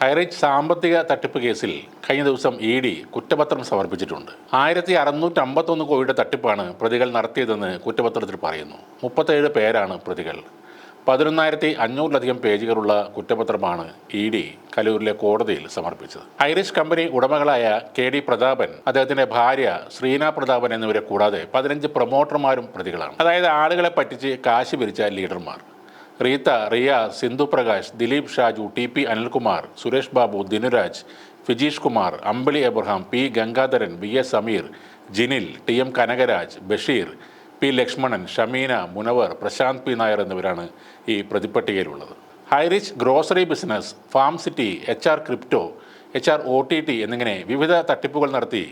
ഹൈറിച്ച് സാമ്പത്തിക തട്ടിപ്പ് കേസിൽ കഴിഞ്ഞ ദിവസം ED കുറ്റപത്രം സമർപ്പിച്ചിട്ടുണ്ട്. 1651 കോടിയുടെ തട്ടിപ്പാണ് പ്രതികൾ നടത്തിയതെന്ന് കുറ്റപത്രത്തിൽ പറയുന്നു. 37 പേരാണ് പ്രതികൾ. 11,500-ലധികം പേജുകളുള്ള കുറ്റപത്രമാണ് ED കലൂരിലെ കോടതിയിൽ സമർപ്പിച്ചത്. ഹൈറിച്ച് കമ്പനി ഉടമകളായ KD പ്രതാപൻ, അദ്ദേഹത്തിന്റെ ഭാര്യ ശ്രീന പ്രതാപൻ എന്നിവരെ കൂടാതെ 15 പ്രൊമോട്ടർമാരും പ്രതികളാണ്. അതായത് ആളുകളെ പറ്റിച്ച് കാശ് പിരിച്ച ലീഡർമാർ. Reetha, Riya, Sindhu Prakash, Dileep Shaju, TP Anilkumar, Suresh Babu, Dinuraj, Fijeesh Kumar, Ambili Abraham, P Gangadharan, BS Sameer, Jinil, TM Kanakaraj, Basheer, P Lakshmanan, Shameena, Munavar, Prasanth P Nair എന്നിവരാണ് ഈ പ്രതിപ്പട്ടികയിലുള്ളത്. Highrich grocery business, farm city, HR crypto, HR OTT എന്നിങ്ങനെ വിവിധ തട്ടിപ്പുകൾ നടത്തി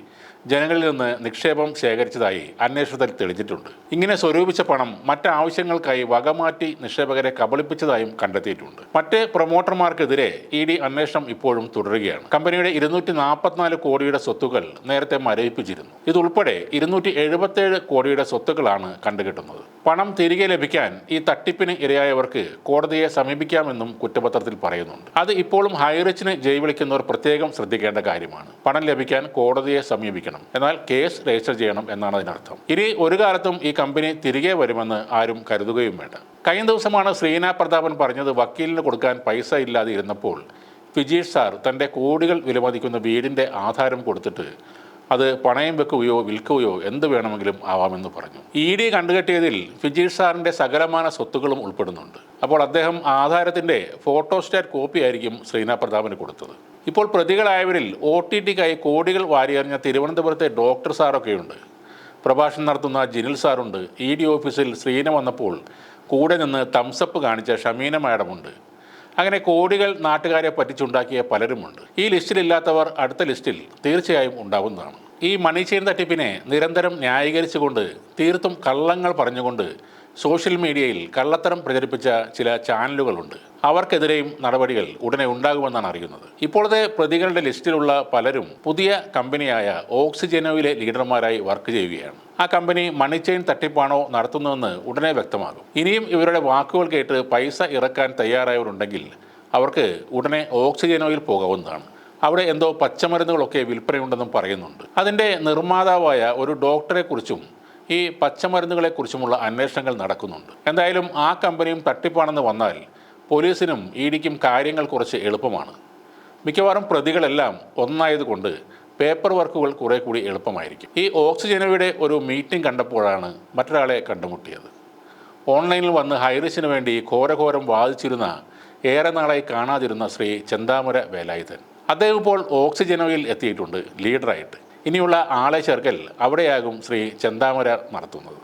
ജനങ്ങളിൽ നിന്ന് നിക്ഷേപം ശേഖരിച്ചതായി അന്വേഷണത്തിൽ തെളിഞ്ഞിട്ടുണ്ട്. ഇങ്ങനെ സ്വരൂപിച്ച പണം മറ്റാവശ്യങ്ങൾക്കായി വകമാറ്റി നിക്ഷേപകരെ കബളിപ്പിച്ചതായും കണ്ടെത്തിയിട്ടുണ്ട്. മറ്റ് പ്രൊമോട്ടർമാർക്കെതിരെ ED അന്വേഷണം ഇപ്പോഴും തുടരുകയാണ്. കമ്പനിയുടെ 244 കോടിയുടെ സ്വത്തുക്കൾ നേരത്തെ മരവിപ്പിച്ചിരുന്നു. ഇതുൾപ്പെടെ 277 കോടിയുടെ സ്വത്തുക്കളാണ് കണ്ടുകിട്ടുന്നത്. പണം തിരികെ ലഭിക്കാൻ ഈ തട്ടിപ്പിന് ഇരയായവർക്ക് കോടതിയെ സമീപിക്കാമെന്നും കുറ്റപത്രത്തിൽ പറയുന്നുണ്ട്. അത് ഇപ്പോഴും ഹൈറിച്ചിന് ജയ് വിളിക്കുന്നവർ പ്രത്യേകം ശ്രദ്ധിക്കേണ്ട കാര്യമാണ്. പണം ലഭിക്കാൻ കോടതിയെ സമീപിക്കണം, എന്നാൽ കേസ് രജിസ്റ്റർ ചെയ്യണം എന്നാണ് അതിനർത്ഥം. ഇനി ഒരു കാലത്തും ഈ കമ്പനി തിരികെ വരുമെന്ന് ആരും കരുതുകയും വേണ്ട. കഴിഞ്ഞ ദിവസമാണ് ശ്രീന പ്രതാപൻ പറഞ്ഞത് വക്കീലിന് കൊടുക്കാൻ പൈസ ഇല്ലാതെ ഇരുന്നപ്പോൾ ഫിജീഷ് സാർ തൻ്റെ കോടികൾ വിലമതിക്കുന്ന വീടിൻ്റെ ആധാരം കൊടുത്തിട്ട് അത് പണയം വെക്കുകയോ വിൽക്കുകയോ എന്ത് വേണമെങ്കിലും ആവാമെന്ന് പറഞ്ഞു. ED കണ്ടുകെട്ടിയതിൽ ഫിജീഷ് സാറിൻ്റെ സകലമാന സ്വത്തുക്കളും ഉൾപ്പെടുന്നുണ്ട്. അപ്പോൾ അദ്ദേഹം ആധാരത്തിൻ്റെ ഫോട്ടോസ്റ്റാറ്റ് കോപ്പി ആയിരിക്കും ശ്രീന പ്രതാപന് കൊടുത്തത്. ഇപ്പോൾ പ്രതികളായവരിൽ OTTക്കായി കോടികൾ വാരിയെറിഞ്ഞ തിരുവനന്തപുരത്തെ ഡോക്ടർ സാറൊക്കെയുണ്ട്. പ്രഭാഷണം നടത്തുന്ന ജിനിൽ സാറുണ്ട്. ED ഓഫീസിൽ ശ്രീന വന്നപ്പോൾ കൂടെ നിന്ന് തംസപ്പ് കാണിച്ച ഷമീന മാഡമുണ്ട്. അങ്ങനെ കോടികൾ നാട്ടുകാരെ പറ്റിച്ചുണ്ടാക്കിയ പലരുമുണ്ട്. ഈ ലിസ്റ്റിലില്ലാത്തവർ അടുത്ത ലിസ്റ്റിൽ തീർച്ചയായും ഉണ്ടാവുന്നതാണ്. ഈ മണി ചെയിൻ തട്ടിപ്പിനെ നിരന്തരം ന്യായീകരിച്ചുകൊണ്ട്, തീർത്തും കള്ളങ്ങൾ പറഞ്ഞുകൊണ്ട് സോഷ്യൽ മീഡിയയിൽ കള്ളത്തരം പ്രചരിപ്പിച്ച ചില ചാനലുകളുണ്ട്. അവർക്കെതിരെയും നടപടികൾ ഉടനെ ഉണ്ടാകുമെന്നാണ് അറിയുന്നത്. ഇപ്പോഴത്തെ പ്രതികളുടെ ലിസ്റ്റിലുള്ള പലരും പുതിയ കമ്പനിയായ ഓക്സിജനോയിലെ ലീഡർമാരായി വർക്ക് ചെയ്യുകയാണ്. ആ കമ്പനി മണി ചെയിൻ തട്ടിപ്പാണോ നടത്തുന്നതെന്ന് ഉടനെ വ്യക്തമാകും. ഇനിയും ഇവരുടെ വാക്കുകൾ കേട്ട് പൈസ ഇറക്കാൻ തയ്യാറായവരുണ്ടെങ്കിൽ അവർക്ക് ഉടനെ ഓക്സിജനോയിൽ പോകാവുന്നതാണ്. അവിടെ എന്തോ പച്ചമരുന്നുകളൊക്കെ വിൽപ്പനയുണ്ടെന്നും പറയുന്നുണ്ട്. അതിൻ്റെ നിർമ്മാതാവായ ഒരു ഡോക്ടറെക്കുറിച്ചും ഈ പച്ചമരുന്നുകളെക്കുറിച്ചുമുള്ള അന്വേഷണങ്ങൾ നടക്കുന്നുണ്ട്. എന്തായാലും ആ കമ്പനിയും തട്ടിപ്പാണെന്ന് വന്നാൽ പോലീസിനും EDക്കും കാര്യങ്ങൾ കുറച്ച് എളുപ്പമാണ്. മിക്കവാറും പ്രതികളെല്ലാം ഒന്നായതുകൊണ്ട് പേപ്പർ വർക്കുകൾ കുറേ കൂടി എളുപ്പമായിരിക്കും. ഈ ഓക്സിജനോയുടെ ഒരു മീറ്റിംഗ് കണ്ടപ്പോഴാണ് മറ്റൊരാളെ കണ്ടുമുട്ടിയത്. ഓൺലൈനിൽ വന്ന് ഹൈറിച്ചിന് വേണ്ടി ഘോരഘോരം വാദിച്ചിരുന്ന, ഏറെ നാളായി കാണാതിരുന്ന ശ്രീ ചെന്താമര വേലായുധൻ. അദ്ദേഹം ഇപ്പോൾ ഓക്സിജനോയിൽ എത്തിയിട്ടുണ്ട് ലീഡറായിട്ട്. ഇനിയുള്ള ആളെ ചേർക്കൽ അവിടെയാകും ശ്രീ ചെന്താമര നടത്തുന്നത്.